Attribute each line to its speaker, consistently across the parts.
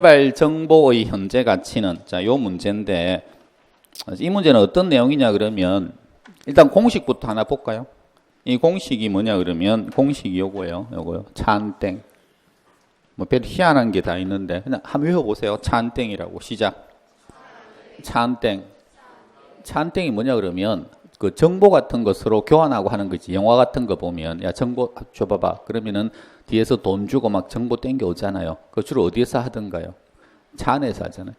Speaker 1: 개발 정보의 현재 가치는 자, 요 문제인데 이 문제는 어떤 내용이냐 그러면 일단 공식부터 하나 볼까요? 이 공식이 뭐냐 그러면 공식이 요거예요. 찬땡. 뭐 별 희한한 게 다 있는데 그냥 한번 외워보세요. 찬땡이라고 시작. 찬땡. 찬땡이 뭐냐 그러면 그 정보 같은 것으로 교환하고 하는 거지. 영화 같은 거 보면 야 정보 줘봐봐. 그러면은 뒤에서 돈 주고 막 정보 땡겨 오잖아요. 그 주로 어디에서 하던가요? 차 안에서 하잖아요.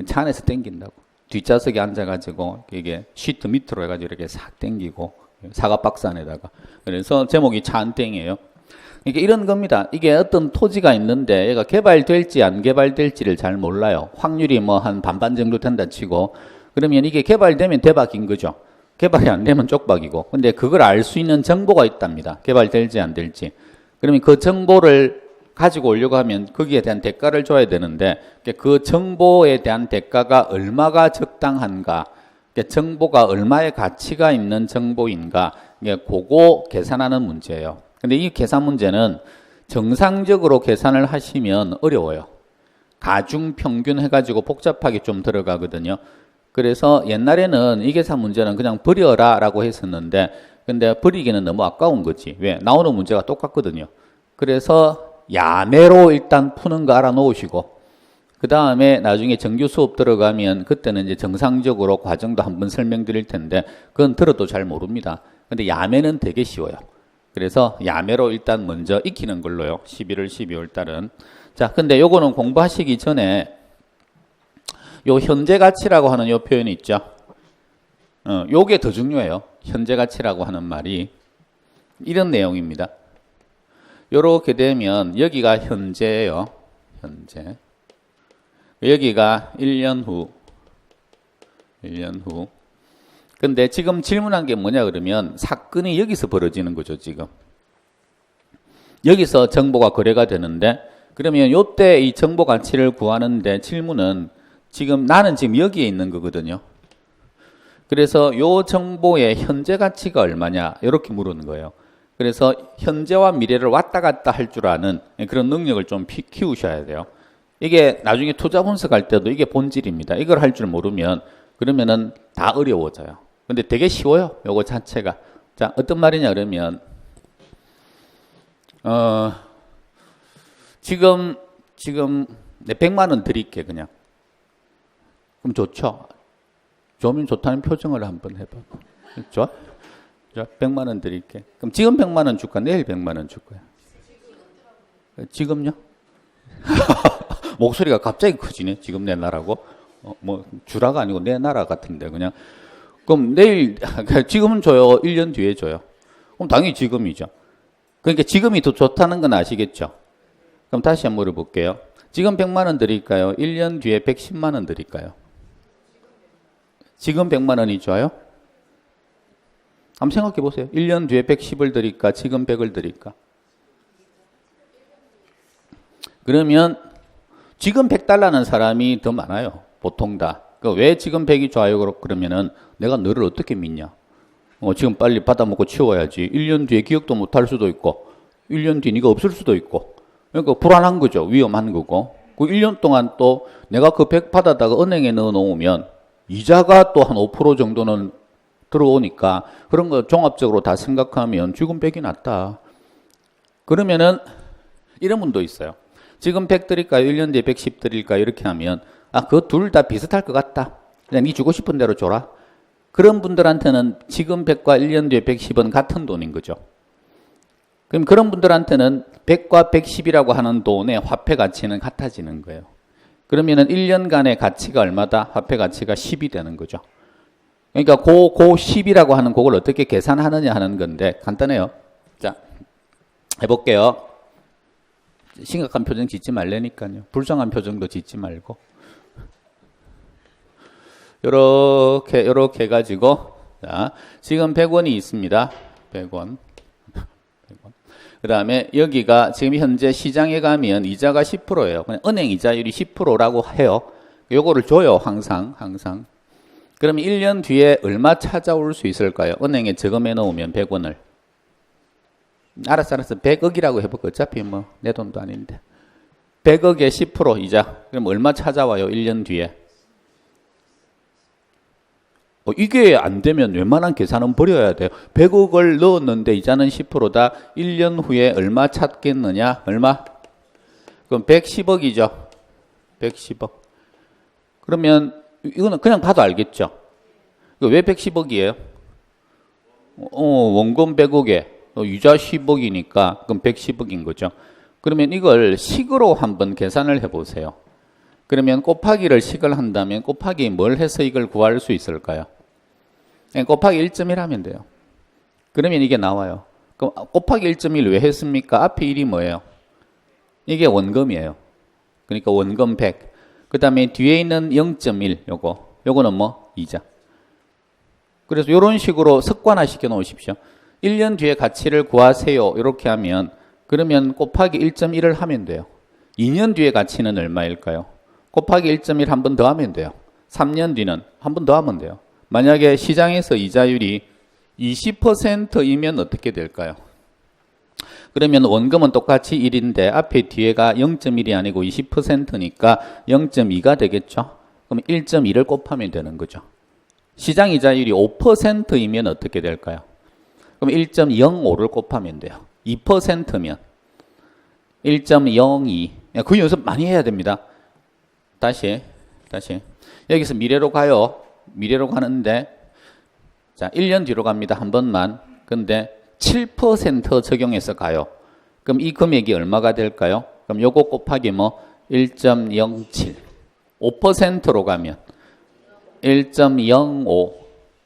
Speaker 1: 차 안에서 땡긴다고. 뒷좌석에 앉아가지고 이게 시트 밑으로 해가지고 이렇게 싹 땡기고 사과 박스 안에다가. 그래서 제목이 찬땡이에요. 그러니까 이런 겁니다. 이게 어떤 토지가 있는데 얘가 개발될지 안 개발될지를 잘 몰라요. 확률이 뭐 한 반반 정도 된다 치고 그러면 이게 개발되면 대박인 거죠. 개발이 안 되면 쪽박이고. 근데 그걸 알 수 있는 정보가 있답니다. 개발될지 안 될지. 그러면 그 정보를 가지고 오려고 하면 거기에 대한 대가를 줘야 되는데 그 정보에 대한 대가가 얼마가 적당한가, 정보가 얼마의 가치가 있는 정보인가, 그거 계산하는 문제예요. 근데 이 계산 문제는 정상적으로 계산을 하시면 어려워요. 가중, 평균 해가지고 복잡하게 좀 들어가거든요. 그래서 옛날에는 이 계산 문제는 그냥 버려라 라고 했었는데 근데 버리기는 너무 아까운 거지. 왜? 나오는 문제가 똑같거든요. 그래서 야매로 일단 푸는 거 알아놓으시고 그 다음에 나중에 정규 수업 들어가면 그때는 이제 정상적으로 과정도 한번 설명드릴 텐데 그건 들어도 잘 모릅니다. 근데 야매는 되게 쉬워요. 그래서 야매로 일단 먼저 익히는 걸로요. 11월, 12월 달은. 자, 근데 요거는 공부하시기 전에 요 현재 가치라고 하는 요 표현이 있죠. 요게 더 중요해요. 현재 가치라고 하는 말이 이런 내용입니다. 요렇게 되면 여기가 현재예요. 현재. 여기가 1년 후. 1년 후. 근데 지금 질문한 게 뭐냐 그러면 사건이 여기서 벌어지는 거죠, 지금. 여기서 정보가 거래가 되는데 그러면 요때 이 정보 가치를 구하는데 질문은 지금 나는 지금 여기에 있는 거거든요. 그래서 요 정보의 현재 가치가 얼마냐 이렇게 물은 거예요. 그래서 현재와 미래를 왔다 갔다 할 줄 아는 그런 능력을 좀 키우셔야 돼요. 이게 나중에 투자 분석할 때도 이게 본질입니다. 이걸 할 줄 모르면 그러면은 다 어려워져요. 근데 되게 쉬워요. 요거 자체가. 자, 어떤 말이냐 그러면 지금 내 100만 원 드릴게 그냥. 그럼 좋죠. 좋으면 좋다는 표정을 한번 해봐. 좋아? 100만 원 드릴게. 그럼 지금 100만 원 줄까? 내일 100만 원 줄 거야? 지금요? 목소리가 갑자기 커지네. 지금 내놔라고. 뭐 주라가 아니고 내놔라 같은데 그냥. 그럼 내일 지금은 줘요? 1년 뒤에 줘요? 그럼 당연히 지금이죠. 그러니까 지금이 더 좋다는 건 아시겠죠? 그럼 다시 한번 물어볼게요. 지금 100만 원 드릴까요? 1년 뒤에 110만 원 드릴까요? 지금 100만 원이 좋아요? 한번 생각해 보세요. 1년 뒤에 110을 드릴까? 지금 100을 드릴까? 그러면 지금 100달러는 사람이 더 많아요. 보통 다. 왜 지금 100이 좋아요? 그러면은 내가 너를 어떻게 믿냐? 지금 빨리 받아먹고 치워야지. 1년 뒤에 기억도 못할 수도 있고 1년 뒤에 네가 없을 수도 있고 그러니까 불안한 거죠. 위험한 거고. 그 1년 동안 또 내가 그 100 받아다가 은행에 넣어 놓으면 이자가 또 한 5% 정도는 들어오니까 그런 거 종합적으로 다 생각하면 지금 100이 낫다. 그러면은 이런 분도 있어요. 지금 100 드릴까요? 1년 뒤에 110 드릴까요? 이렇게 하면 그 둘 다 비슷할 것 같다. 그냥 네 주고 싶은 대로 줘라. 그런 분들한테는 지금 100과 1년 뒤에 110은 같은 돈인 거죠. 그럼 그런 분들한테는 100과 110이라고 하는 돈의 화폐 가치는 같아지는 거예요. 그러면은 1년간의 가치가 얼마다? 화폐 가치가 10이 되는 거죠. 그러니까 그 10이라고 하는 그걸 어떻게 계산하느냐 하는 건데 간단해요. 자, 해볼게요. 심각한 표정 짓지 말라니까요. 불쌍한 표정도 짓지 말고. 요렇게 해가지고 자, 지금 100원이 있습니다. 100원. 그 다음에 여기가 지금 현재 시장에 가면 이자가 10%예요. 그냥 은행 이자율이 10%라고 해요. 요거를 줘요. 항상. 그러면 1년 뒤에 얼마 찾아올 수 있을까요? 은행에 저금해 놓으면 100원을. 알았어. 100억이라고 해볼까? 어차피 뭐 내 돈도 아닌데. 100억에 10% 이자. 그럼 얼마 찾아와요? 1년 뒤에. 이게 안 되면 웬만한 계산은 버려야 돼요. 100억을 넣었는데 이자는 10%다. 1년 후에 얼마 찾겠느냐? 얼마? 그럼 110억이죠. 110억. 그러면 이거는 그냥 봐도 알겠죠. 왜 110억이에요? 원금 100억에 이자 10억이니까 그럼 110억인 거죠. 그러면 이걸 식으로 한번 계산을 해보세요. 그러면 곱하기를 식을 한다면 곱하기 뭘 해서 이걸 구할 수 있을까요? 곱하기 1.1 하면 돼요. 그러면 이게 나와요. 그럼 곱하기 1.1 왜 했습니까? 앞에 1이 뭐예요? 이게 원금이에요. 그러니까 원금 100. 그 다음에 뒤에 있는 0.1 요거는 뭐? 이자. 그래서 이런 식으로 습관화 시켜 놓으십시오. 1년 뒤에 가치를 구하세요. 이렇게 하면 그러면 곱하기 1.1을 하면 돼요. 2년 뒤에 가치는 얼마일까요? 곱하기 1.1 한 번 더 하면 돼요. 3년 뒤는 한 번 더 하면 돼요. 만약에 시장에서 이자율이 20%이면 어떻게 될까요? 그러면 원금은 똑같이 1인데 앞에 뒤에가 0.1이 아니고 20%니까 0.2가 되겠죠? 그럼 1.2를 곱하면 되는 거죠. 시장 이자율이 5%이면 어떻게 될까요? 그럼 1.05를 곱하면 돼요. 2%면 1.02. 그 연습 많이 해야 됩니다. 다시. 여기서 미래로 가요. 미래로 가는데 자, 1년 뒤로 갑니다. 한 번만. 근데 7% 적용해서 가요. 그럼 이 금액이 얼마가 될까요? 그럼 요거 곱하기 뭐 1.07. 5%로 가면 1.05.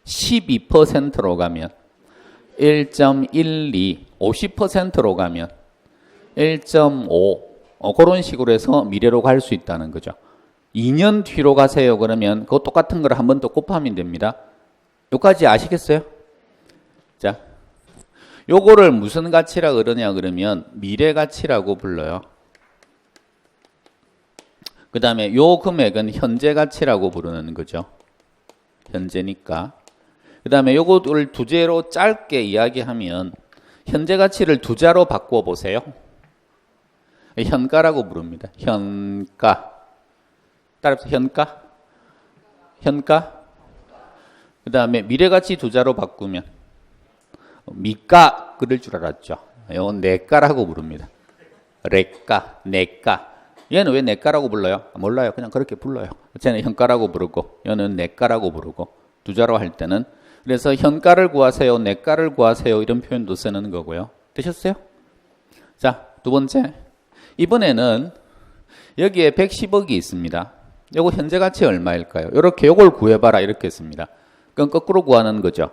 Speaker 1: 12%로 가면 1.12. 50%로 가면 1.5. 그런 식으로 해서 미래로 갈 수 있다는 거죠. 2년 뒤로 가세요. 그러면 그거 똑같은 걸 한 번 더 곱하면 됩니다. 여기까지 아시겠어요? 자, 요거를 무슨 가치라 그러냐 그러면 미래 가치라고 불러요. 그 다음에 요 금액은 현재 가치라고 부르는 거죠. 현재니까. 그 다음에 요거를 두 제로 짧게 이야기하면 현재 가치를 두 자로 바꾸어 보세요. 현가라고 부릅니다. 현가. 따라서 현가. 그 다음에 미래가치 두 자로 바꾸면 미가 그럴 줄 알았죠. 이건 내가라고 부릅니다. 래가, 내가. 얘는 왜 내가라고 불러요? 몰라요. 그냥 그렇게 불러요. 쟤는 현가라고 부르고 얘는 내가라고 부르고 두 자로 할 때는 그래서 현가를 구하세요, 내가를 구하세요 이런 표현도 쓰는 거고요. 되셨어요? 자, 두 번째. 이번에는 여기에 110억이 있습니다. 요거 현재 가치 얼마일까요? 이렇게 요걸 구해봐라 이렇게 했습니다. 그럼 거꾸로 구하는 거죠.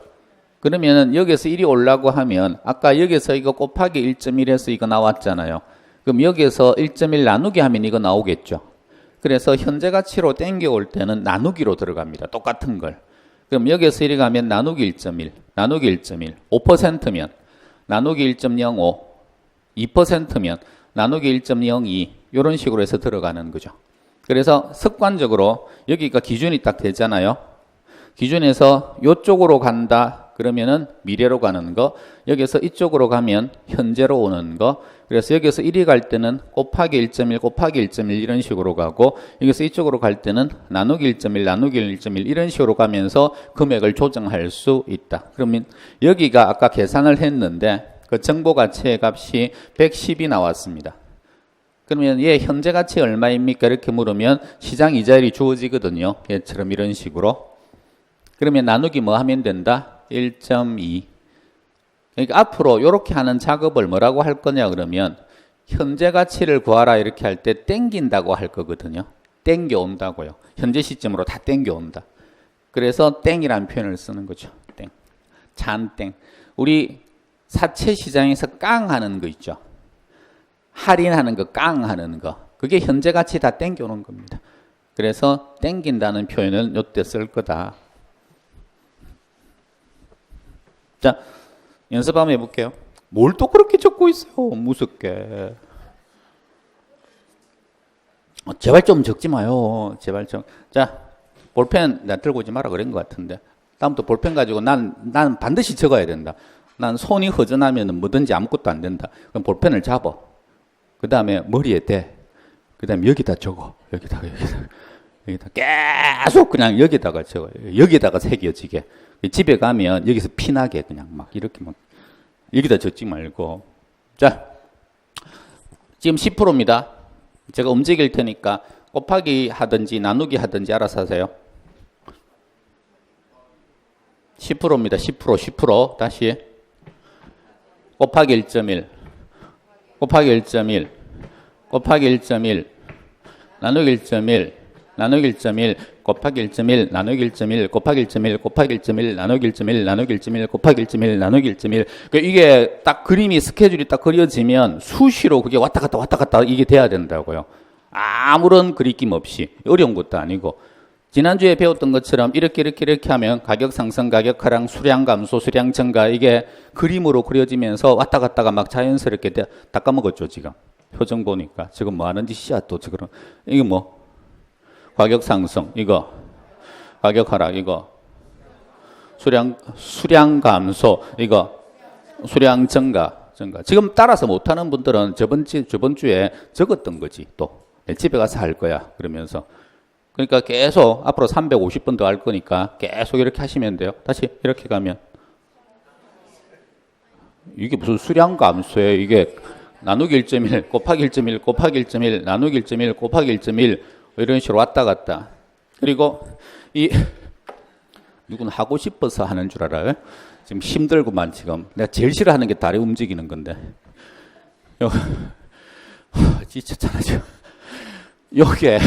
Speaker 1: 그러면은 여기서 1이 올라고 하면 아까 여기서 이거 곱하기 1.1해서 이거 나왔잖아요. 그럼 여기서 1.1 나누기 하면 이거 나오겠죠. 그래서 현재 가치로 땡겨올 때는 나누기로 들어갑니다. 똑같은 걸. 그럼 여기서 1이 가면 나누기 1.1, 나누기 1.1, 5%면 나누기 1.05, 2%면 나누기 1.02 이런 식으로 해서 들어가는 거죠. 그래서 습관적으로 여기가 기준이 딱 되잖아요. 기준에서 이쪽으로 간다 그러면은 미래로 가는 거, 여기서 이쪽으로 가면 현재로 오는 거. 그래서 여기서 1이 갈 때는 곱하기 1.1 곱하기 1.1 이런 식으로 가고 여기서 이쪽으로 갈 때는 나누기 1.1 나누기 1.1 이런 식으로 가면서 금액을 조정할 수 있다. 그러면 여기가 아까 계산을 했는데 그 정보 가치의 값이 110이 나왔습니다. 그러면 얘 현재 가치 얼마입니까? 이렇게 물으면 시장 이자율이 주어지거든요. 얘처럼 이런 식으로. 그러면 나누기 뭐 하면 된다? 1.2. 그러니까 앞으로 이렇게 하는 작업을 뭐라고 할 거냐 그러면 현재 가치를 구하라 이렇게 할 때 땡긴다고 할 거거든요. 땡겨온다고요. 현재 시점으로 다 땡겨온다. 그래서 땡이라는 표현을 쓰는 거죠. 땡. 잔땡. 우리 사채 시장에서 깡 하는 거 있죠. 할인하는 거, 깡 하는 거. 그게 현재 가치 다 땡겨오는 겁니다. 그래서 땡긴다는 표현을 이때 쓸 거다. 자, 연습 한번 해볼게요. 뭘 또 그렇게 적고 있어요? 무섭게. 제발 좀 적지 마요. 제발 좀. 자, 볼펜 나 들고 오지 마라 그런 것 같은데. 다음부터 볼펜 가지고 난 반드시 적어야 된다. 난 손이 허전하면 뭐든지 아무것도 안 된다. 그럼 볼펜을 잡아. 그 다음에 머리에 대. 그 다음에 여기다 적어. 여기다가 계속 그냥 여기다가 적어요. 여기다가 새겨지게. 집에 가면 여기서 피나게 그냥 막 이렇게 막 여기다 적지 말고. 자, 지금 10%입니다. 제가 움직일 테니까 곱하기 하든지 나누기 하든지 알아서 하세요. 10%입니다. 10%. 다시. 곱하기 1.1. 곱하기 1.1. 곱하기 1.1. 나누기 1.1. 나누기 1.1. 곱하기 1.1. 나누기 1.1. 곱하기 1.1. 곱하기 1.1. 나누기 1.1. 나누기 1.1. 곱하기 1.1. 나누기 1.1. 그러니까 이게 딱 그림이 스케줄이 딱 그려지면 수시로 그게 왔다 갔다 이게 돼야 된다고요. 아무런 그리낌 없이. 어려운 것도 아니고. 지난주에 배웠던 것처럼 이렇게 하면 가격 상승, 가격 하락, 수량 감소, 수량 증가 이게 그림으로 그려지면서 왔다 갔다가 막 자연스럽게 다 까먹었죠, 지금. 표정 보니까. 지금 뭐 하는 짓이야, 또 지금. 이거 뭐? 가격 상승, 이거. 가격 하락, 이거. 수량 감소, 이거. 수량 증가. 지금 따라서 못하는 분들은 저번 주에 적었던 거지, 또. 내 집에 가서 할 거야, 그러면서. 그러니까 계속 앞으로 350번 더 할 거니까 계속 이렇게 하시면 돼요. 다시 이렇게 가면. 이게 무슨 수량 감소예요. 이게 나누기 1.1, 곱하기 1.1, 곱하기 1.1, 나누기 1.1, 곱하기 1.1 이런 식으로 왔다 갔다. 그리고 누군 하고 싶어서 하는 줄 알아요? 지금 힘들구만 지금. 내가 제일 싫어하는 게 다리 움직이는 건데. 지쳤잖아 지금. 요게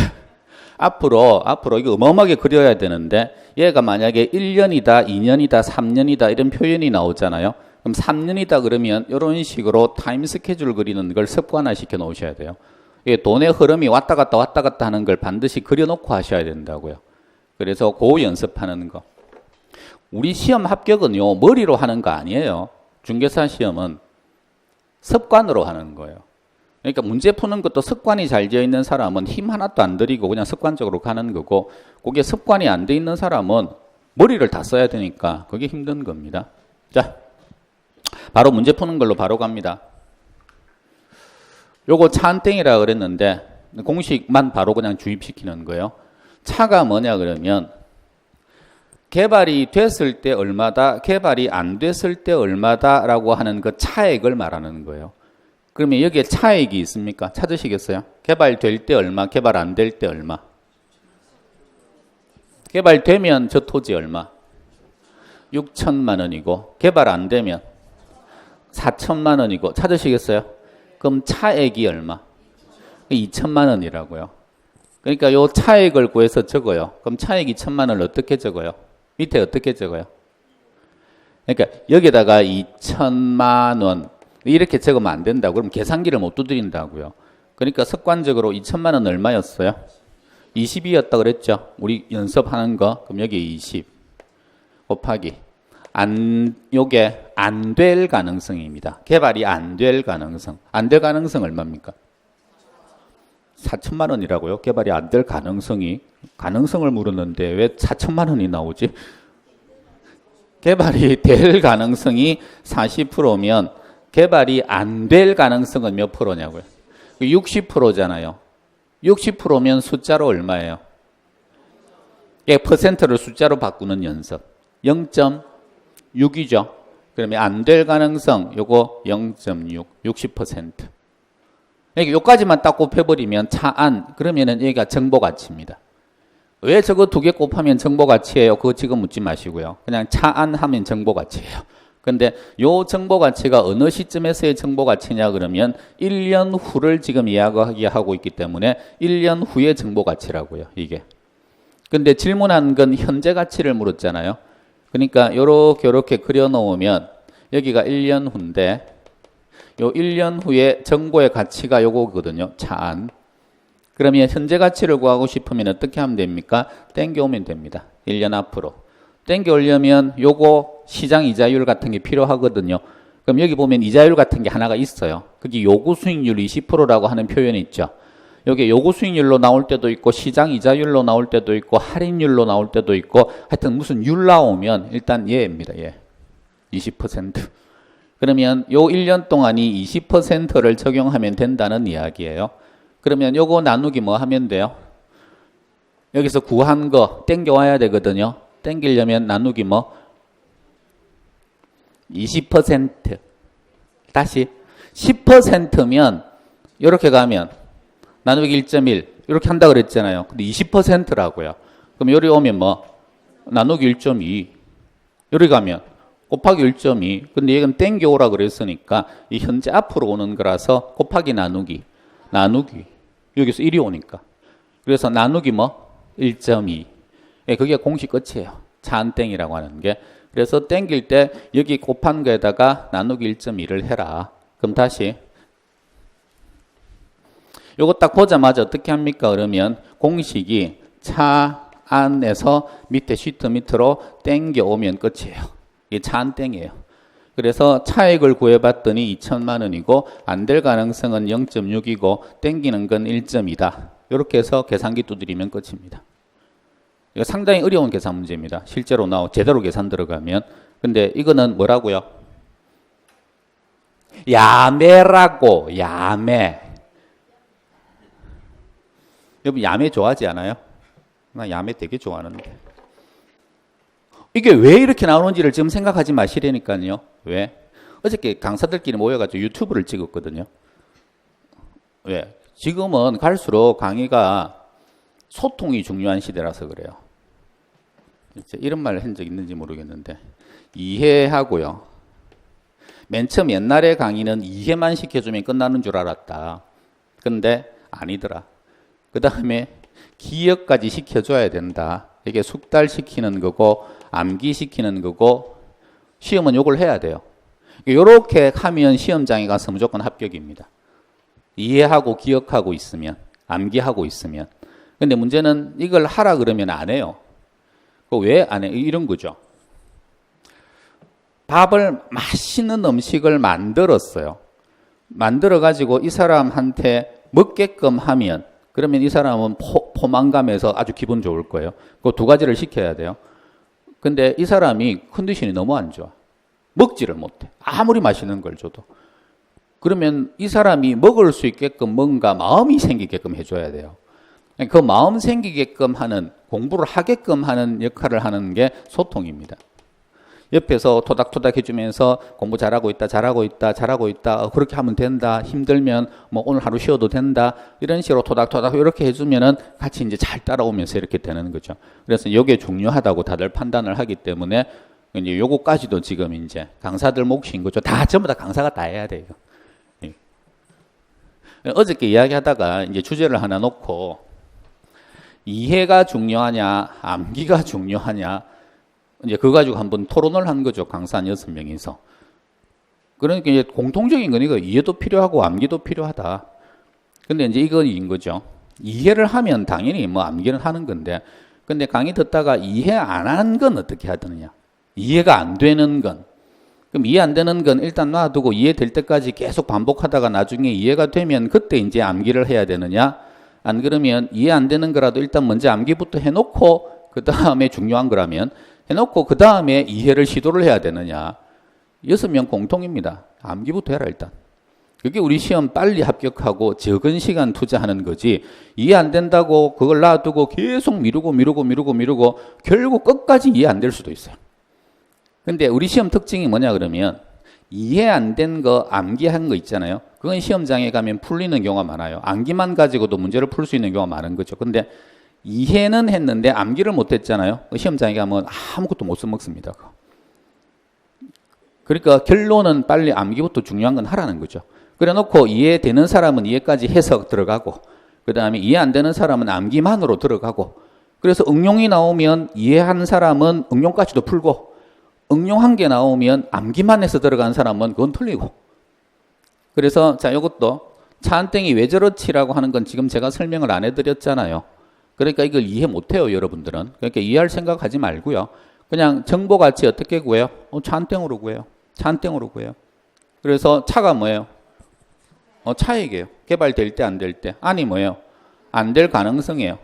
Speaker 1: 앞으로 이거 어마어마하게 그려야 되는데 얘가 만약에 1년이다, 2년이다, 3년이다 이런 표현이 나오잖아요. 그럼 3년이다 그러면 이런 식으로 타임 스케줄 그리는 걸 습관화 시켜 놓으셔야 돼요. 이게 돈의 흐름이 왔다 갔다 하는 걸 반드시 그려놓고 하셔야 된다고요. 그래서 그 연습하는 거. 우리 시험 합격은요, 머리로 하는 거 아니에요. 중개사 시험은 습관으로 하는 거예요. 그러니까 문제 푸는 것도 습관이 잘 되어 있는 사람은 힘 하나도 안 들이고 그냥 습관적으로 가는 거고, 그게 습관이 안 돼 있는 사람은 머리를 다 써야 되니까 그게 힘든 겁니다. 자, 바로 문제 푸는 걸로 바로 갑니다. 요거 차 한 땡이라 그랬는데 공식만 바로 그냥 주입시키는 거예요. 차가 뭐냐 그러면 개발이 됐을 때 얼마다, 개발이 안 됐을 때 얼마다라고 하는 그 차액을 말하는 거예요. 그러면 여기에 차액이 있습니까? 찾으시겠어요? 개발될 때 얼마, 개발 안 될 때 얼마? 개발되면 저 토지 얼마? 6천만 원이고 개발 안 되면 4천만 원이고 찾으시겠어요? 그럼 차액이 얼마? 2천만 원이라고요. 그러니까 요 차액을 구해서 적어요. 그럼 차액 2천만 원을 어떻게 적어요? 밑에 어떻게 적어요? 그러니까 여기다가 2천만 원 이렇게 적으면 안 된다고. 그럼 계산기를 못 두드린다고요. 그러니까 습관적으로 2천만 원 얼마였어요? 20이었다 그랬죠. 우리 연습하는 거. 그럼 여기 20 곱하기 요게 안 될 가능성입니다. 개발이 안 될 가능성. 안 될 가능성 얼마입니까? 4천만 원이라고요. 개발이 안 될 가능성이. 가능성을 물었는데 왜 4천만 원이 나오지? 개발이 될 가능성이 40%면 개발이 안 될 가능성은 몇 프로냐고요? 60%잖아요. 60%면 숫자로 얼마예요? 퍼센트를 숫자로 바꾸는 연습. 0.6이죠. 그러면 안 될 가능성 요거 0.6, 60%. 여기 요까지만 딱 곱해버리면 차안 그러면은 여기가 정보가치입니다. 왜 저거 두 개 곱하면 정보가치예요? 그거 지금 묻지 마시고요. 그냥 차안 하면 정보가치예요. 근데 요 정보가치가 어느 시점에서의 정보가치냐 그러면 1년 후를 지금 이야기하고 있기 때문에 1년 후의 정보가치라고요. 이게. 근데 질문한 건 현재 가치를 물었잖아요. 그러니까 요렇게 그려놓으면 여기가 1년 후인데 요 1년 후에 정보의 가치가 요거거든요. 차안. 그러면 현재 가치를 구하고 싶으면 어떻게 하면 됩니까? 땡겨오면 됩니다. 1년 앞으로. 땡겨오려면 요거 시장 이자율 같은 게 필요하거든요. 그럼 여기 보면 이자율 같은 게 하나가 있어요. 그게 요구 수익률 20%라고 하는 표현이 있죠. 여기 요구 수익률로 나올 때도 있고 시장 이자율로 나올 때도 있고 할인율로 나올 때도 있고 하여튼 무슨 율 나오면 일단 얘입니다. 얘. 20%. 그러면 요 1년 동안이 20%를 적용하면 된다는 이야기예요. 그러면 요거 나누기 뭐 하면 돼요? 여기서 구한 거 땡겨와야 되거든요. 땡기려면 나누기 뭐? 20%. 다시 10%면 이렇게 가면 나누기 1.1 이렇게 한다 그랬잖아요. 근데 20%라고요. 그럼 여기 오면 뭐? 나누기 1.2 여기 가면 곱하기 1.2 근데 이건 땡겨오라 그랬으니까 이 현재 앞으로 오는 거라서 곱하기 나누기 여기서 1이 오니까 그래서 나누기 뭐? 1.2 예, 그게 공식 끝이에요. 차안땡이라고 하는 게. 그래서 땡길 때 여기 곱한 거에다가 나누기 1.2를 해라. 그럼 다시 요거 딱 보자마자 어떻게 합니까? 그러면 공식이 차 안에서 밑에 시트 밑으로 땡겨 오면 끝이에요. 이게 차안땡이에요. 그래서 차액을 구해봤더니 2천만 원이고 안 될 가능성은 0.6이고 땡기는 건 1.2다. 이렇게 해서 계산기 두드리면 끝입니다. 이거 상당히 어려운 계산 문제입니다. 실제로 제대로 계산 들어가면. 근데 이거는 뭐라고요? 야매라고. 야매. 여러분 야매 좋아하지 않아요? 나 야매 되게 좋아하는데. 이게 왜 이렇게 나오는지를 지금 생각하지 마시라니까요. 왜? 어저께 강사들끼리 모여가지고 유튜브를 찍었거든요. 왜? 지금은 갈수록 강의가 소통이 중요한 시대라서 그래요. 이런 말을 한 적 있는지 모르겠는데 이해하고요. 맨 처음 옛날의 강의는 이해만 시켜주면 끝나는 줄 알았다. 근데 아니더라. 그 다음에 기억까지 시켜줘야 된다. 이게 숙달시키는 거고 암기시키는 거고 시험은 요걸 해야 돼요. 이렇게 하면 시험장에 가서 무조건 합격입니다. 이해하고 기억하고 있으면 암기하고 있으면. 근데 문제는 이걸 하라 그러면 안 해요. 왜 안 해? 이런 거죠. 밥을 맛있는 음식을 만들었어요. 만들어가지고 이 사람한테 먹게끔 하면 그러면 이 사람은 포만감에서 아주 기분 좋을 거예요. 그 두 가지를 시켜야 돼요. 근데 이 사람이 컨디션이 너무 안 좋아. 먹지를 못해. 아무리 맛있는 걸 줘도. 그러면 이 사람이 먹을 수 있게끔 뭔가 마음이 생기게끔 해줘야 돼요. 그 마음 생기게끔 하는, 공부를 하게끔 하는 역할을 하는 게 소통입니다. 옆에서 토닥토닥 해주면서 공부 잘하고 있다, 잘하고 있다, 잘하고 있다, 그렇게 하면 된다, 힘들면 뭐 오늘 하루 쉬어도 된다, 이런 식으로 토닥토닥 이렇게 해주면은 같이 이제 잘 따라오면서 이렇게 되는 거죠. 그래서 이게 중요하다고 다들 판단을 하기 때문에 이제 요거까지도 지금 이제 강사들 몫인 거죠. 다 전부 다 강사가 다 해야 돼요. 예. 어저께 이야기하다가 이제 주제를 하나 놓고 이해가 중요하냐, 암기가 중요하냐, 이제 그거 가지고 한번 토론을 한 거죠. 강사 한 6명이서. 그러니까 이제 공통적인 거니까 이해도 필요하고 암기도 필요하다. 근데 이제 이거인 거죠. 이해를 하면 당연히 뭐 암기는 하는 건데, 근데 강의 듣다가 이해 안 한 건 어떻게 하느냐. 이해가 안 되는 건. 그럼 이해 안 되는 건 일단 놔두고 이해될 때까지 계속 반복하다가 나중에 이해가 되면 그때 이제 암기를 해야 되느냐. 안 그러면 이해 안 되는 거라도 일단 먼저 암기부터 해놓고 그 다음에 중요한 거라면 해놓고 그 다음에 이해를 시도를 해야 되느냐. 6명 공통입니다. 암기부터 해라 일단. 그게 우리 시험 빨리 합격하고 적은 시간 투자하는 거지. 이해 안 된다고 그걸 놔두고 계속 미루고 결국 끝까지 이해 안 될 수도 있어요. 근데 우리 시험 특징이 뭐냐 그러면 이해 안 된 거 암기한 거 있잖아요. 그건 시험장에 가면 풀리는 경우가 많아요. 암기만 가지고도 문제를 풀 수 있는 경우가 많은 거죠. 근데 이해는 했는데 암기를 못 했잖아요. 시험장에 가면 아무것도 못 써먹습니다. 그러니까 결론은 빨리 암기부터 중요한 건 하라는 거죠. 그래 놓고 이해되는 사람은 이해까지 해서 들어가고 그 다음에 이해 안 되는 사람은 암기만으로 들어가고 그래서 응용이 나오면 이해한 사람은 응용까지도 풀고 응용한 게 나오면 암기만 해서 들어간 사람은 그건 틀리고 그래서 자 이것도 차안땡이 왜 저렇지라고 하는 건 지금 제가 설명을 안 해드렸잖아요. 그러니까 이걸 이해 못해요 여러분들은. 그러니까 이해할 생각하지 말고요. 그냥 정보같이 어떻게 구해요? 차안땡으로 구해요. 차안땡으로 구해요. 그래서 차가 뭐예요? 차액이에요. 개발될 때 안 될 때. 아니 뭐예요? 안 될 가능성이에요.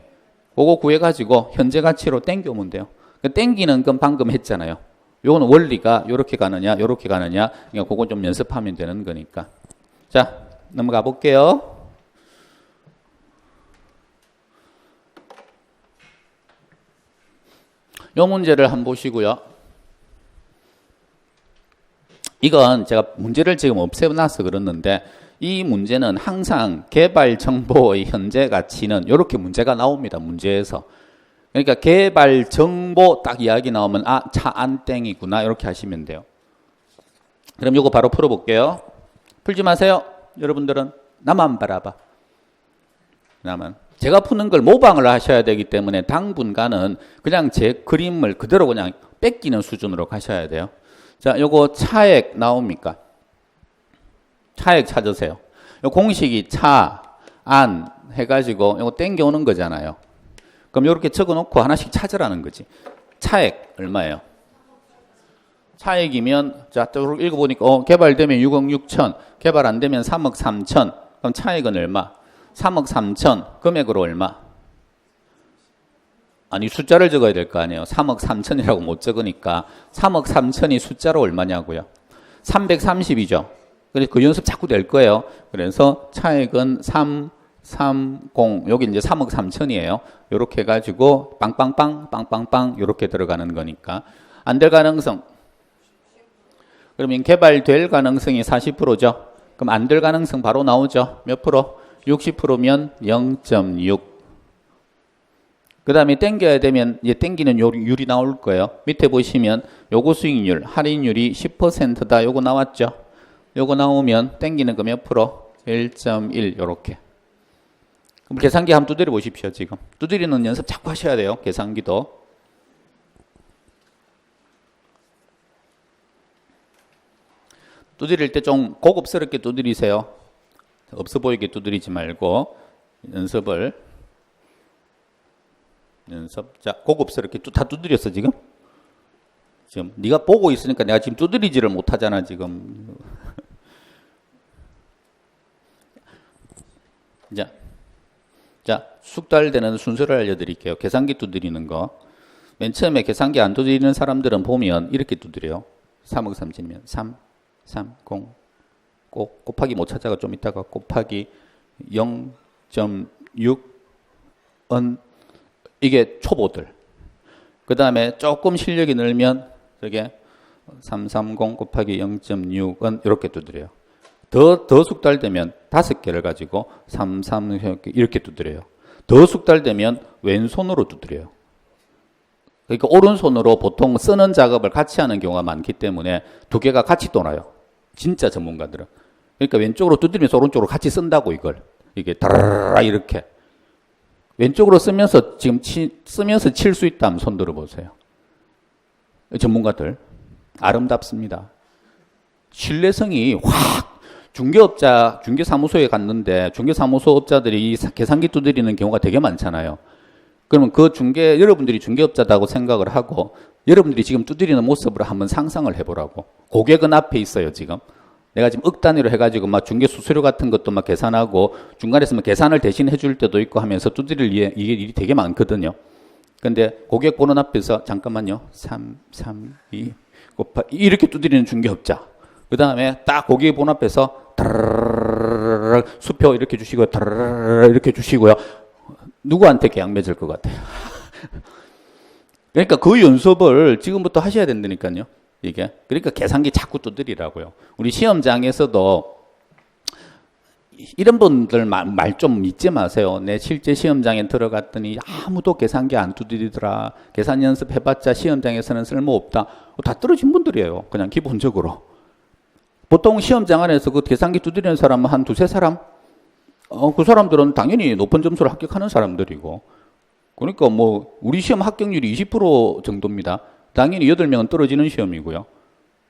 Speaker 1: 그거 구해가지고 현재 가치로 땡겨오면 돼요. 땡기는 건 방금 했잖아요. 요거는 원리가 요렇게 가느냐 요렇게 가느냐 그러니까 그거 좀 연습하면 되는 거니까. 자 넘어가 볼게요. 요 문제를 한번 보시고요. 이건 제가 문제를 지금 없애놔서 그랬는데 이 문제는 항상 개발 정보의 현재 가치는 이렇게 문제가 나옵니다. 문제에서. 그러니까 개발 정보 딱 이야기 나오면 아, 차 안 땡이구나 이렇게 하시면 돼요. 그럼 이거 바로 풀어볼게요. 풀지 마세요. 여러분들은 나만 바라봐. 나만. 제가 푸는 걸 모방을 하셔야 되기 때문에 당분간은 그냥 제 그림을 그대로 그냥 뺏기는 수준으로 가셔야 돼요. 자, 요거 차액 나옵니까? 차액 찾으세요. 요 공식이 차, 안 해가지고 요거 땡겨오는 거잖아요. 그럼 요렇게 적어놓고 하나씩 찾으라는 거지. 차액 얼마예요? 차액이면 자, 또 읽어보니까 개발되면 6억 6천, 개발 안 되면 3억 3천. 그럼 차액은 얼마? 3억 3천. 금액으로 얼마? 아니 숫자를 적어야 될 거 아니에요. 3억 3천이라고 못 적으니까 3억 3천이 숫자로 얼마냐고요. 330이죠. 그래서 그 연습 자꾸 될 거예요. 그래서 차액은 330 여기 이제 3억 3천이에요. 이렇게 해가지고 빵빵빵 빵빵빵 이렇게 들어가는 거니까 안 될 가능성. 그러면 개발될 가능성이 40%죠. 그럼 안 될 가능성 바로 나오죠. 몇 프로? 60%면 0.6. 그 다음에 땡겨야 되면 이제 땡기는 율이 나올 거예요. 밑에 보시면 요거 수익률, 할인율이 10%다. 요거 나왔죠. 요거 나오면 땡기는 거 몇 프로? 1.1 요렇게. 그럼 계산기 한번 두드려 보십시오. 지금 두드리는 연습 자꾸 하셔야 돼요. 계산기도. 두드릴 때 좀 고급스럽게 두드리세요. 없어 보이게 두드리지 말고 연습. 자, 고급스럽게 다 두드렸어 지금. 지금 네가 보고 있으니까 내가 지금 두드리지를 못하잖아 지금. 자, 숙달되는 순서를 알려드릴게요. 계산기 두드리는 거. 맨 처음에 계산기 안 두드리는 사람들은 보면 이렇게 두드려요. 3억 3천이면 3, 3, 0 곱하기 못 찾아가 좀 이따가 곱하기 0.6은 이게 초보들. 그 다음에 조금 실력이 늘면 저게 330 곱하기 0.6은 이렇게 두드려요. 더 숙달되면 5개를 가지고 330 이렇게 두드려요. 더 숙달되면 왼손으로 두드려요. 그러니까 오른손으로 보통 쓰는 작업을 같이 하는 경우가 많기 때문에 두 개가 같이 돌아요. 진짜 전문가들은. 그러니까 왼쪽으로 두드리면서 오른쪽으로 같이 쓴다고 이걸. 이게 다라라라 이렇게. 왼쪽으로 쓰면서 지금 쓰면서 칠 수 있다면 손 들어보세요. 전문가들 아름답습니다. 신뢰성이 확. 중개사무소에 갔는데 중개사무소 업자들이 이 계산기 두드리는 경우가 되게 많잖아요. 그러면 그 여러분들이 중개업자다고 생각을 하고 여러분들이 지금 두드리는 모습을 한번 상상을 해보라고. 고객은 앞에 있어요 지금. 내가 지금 억 단위로 해가지고 막 중개 수수료 같은 것도 막 계산하고 중간에서 막 계산을 대신 해줄 때도 있고 하면서 두드릴 이게 일이 되게 많거든요. 근데 고객 보는 앞에서 잠깐만요. 3, 2 곱하기 이렇게 두드리는 중개업자. 그 다음에 딱 고객 보는 앞에서 수표 이렇게 주시고요. 이렇게 주시고요. 누구한테 계약 맺을 것 같아요? 그러니까 그 연습을 지금부터 하셔야 된다니까요. 이게. 그러니까 계산기 자꾸 두드리라고요. 우리 시험장에서도 이런 분들 말 좀 믿지 마세요. 내 실제 시험장에 들어갔더니 아무도 계산기 안 두드리더라. 계산 연습해봤자 시험장에서는 쓸모없다. 다 떨어진 분들이에요. 그냥 기본적으로. 보통 시험장 안에서 그 계산기 두드리는 사람은 한 두세 사람? 그 사람들은 당연히 높은 점수를 합격하는 사람들이고. 그러니까 뭐 우리 시험 합격률이 20% 정도입니다. 당연히 8명은 떨어지는 시험이고요.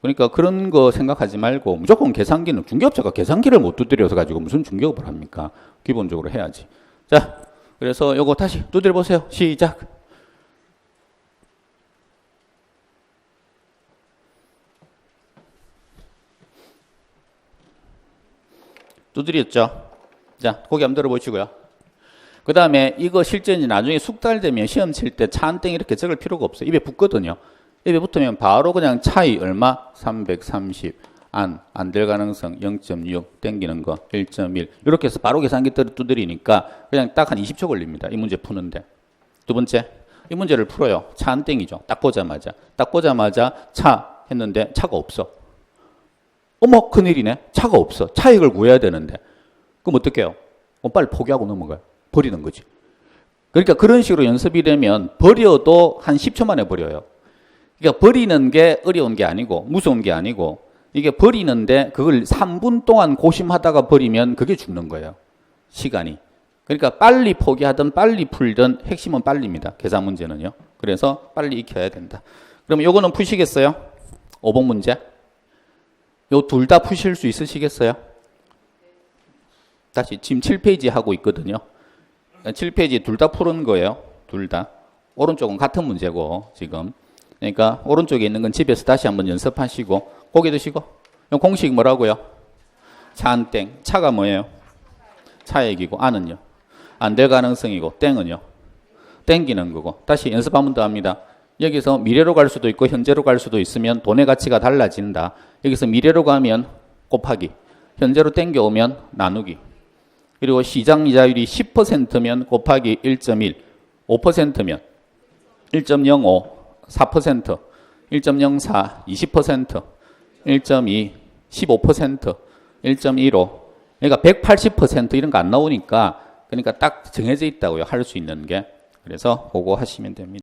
Speaker 1: 그러니까 그런 거 생각하지 말고 무조건 계산기는 중개업자가 계산기를 못 두드려서 가지고 무슨 중개업을 합니까? 기본적으로 해야지. 자, 그래서 요거 다시 두드려 보세요. 시작. 두드렸죠? 자, 고개 한번 들어보시고요. 그 다음에 이거 실제 나중에 숙달되면 시험 칠 때 차 한 땡 이렇게 적을 필요가 없어요. 입에 붙거든요. 입에 붙으면 바로 그냥 차이 얼마? 330. 안 될 가능성 0.6 땡기는 거 1.1 이렇게 해서 바로 계산기 두드리니까 그냥 딱 한 20초 걸립니다. 이 문제 푸는데. 두 번째, 이 문제를 풀어요. 차 안 땡이죠. 딱 보자마자 차 했는데 차가 없어. 어머, 큰일이네. 차가 없어. 차액을 구해야 되는데. 그럼 어떻게 해요? 빨리 포기하고 넘어가요. 버리는 거지. 그러니까 그런 식으로 연습이 되면 버려도 한 10초 만에 버려요. 그러니까 버리는 게 어려운 게 아니고 무서운 게 아니고 이게 버리는데 그걸 3분 동안 고심하다가 버리면 그게 죽는 거예요. 시간이. 그러니까 빨리 포기하든 빨리 풀든 핵심은 빨리입니다. 계산 문제는요. 그래서 빨리 익혀야 된다. 그럼 요거는 푸시겠어요? 5번 문제. 요 둘 다 푸실 수 있으시겠어요? 다시 지금 7페이지 하고 있거든요. 7페이지 둘 다 푸는 거예요. 둘 다. 오른쪽은 같은 문제고 지금. 그러니까 오른쪽에 있는 건 집에서 다시 한번 연습하시고 고개 드시고. 요 공식 뭐라고요? 차 안 땡. 차가 뭐예요? 차액이고 안은요? 안 될 가능성이고 땡은요? 땡기는 거고. 다시 연습 한 번 더 합니다. 여기서 미래로 갈 수도 있고 현재로 갈 수도 있으면 돈의 가치가 달라진다. 여기서 미래로 가면 곱하기, 현재로 땡겨오면 나누기. 그리고 시장 이자율이 10%면 곱하기 1.1, 5%면 1.05, 4%, 1.04, 20%, 1.2, 15%, 1.15. 그러니까 180% 이런 거 안 나오니까 그러니까 딱 정해져 있다고요. 할 수 있는 게. 그래서 그거 하시면 됩니다.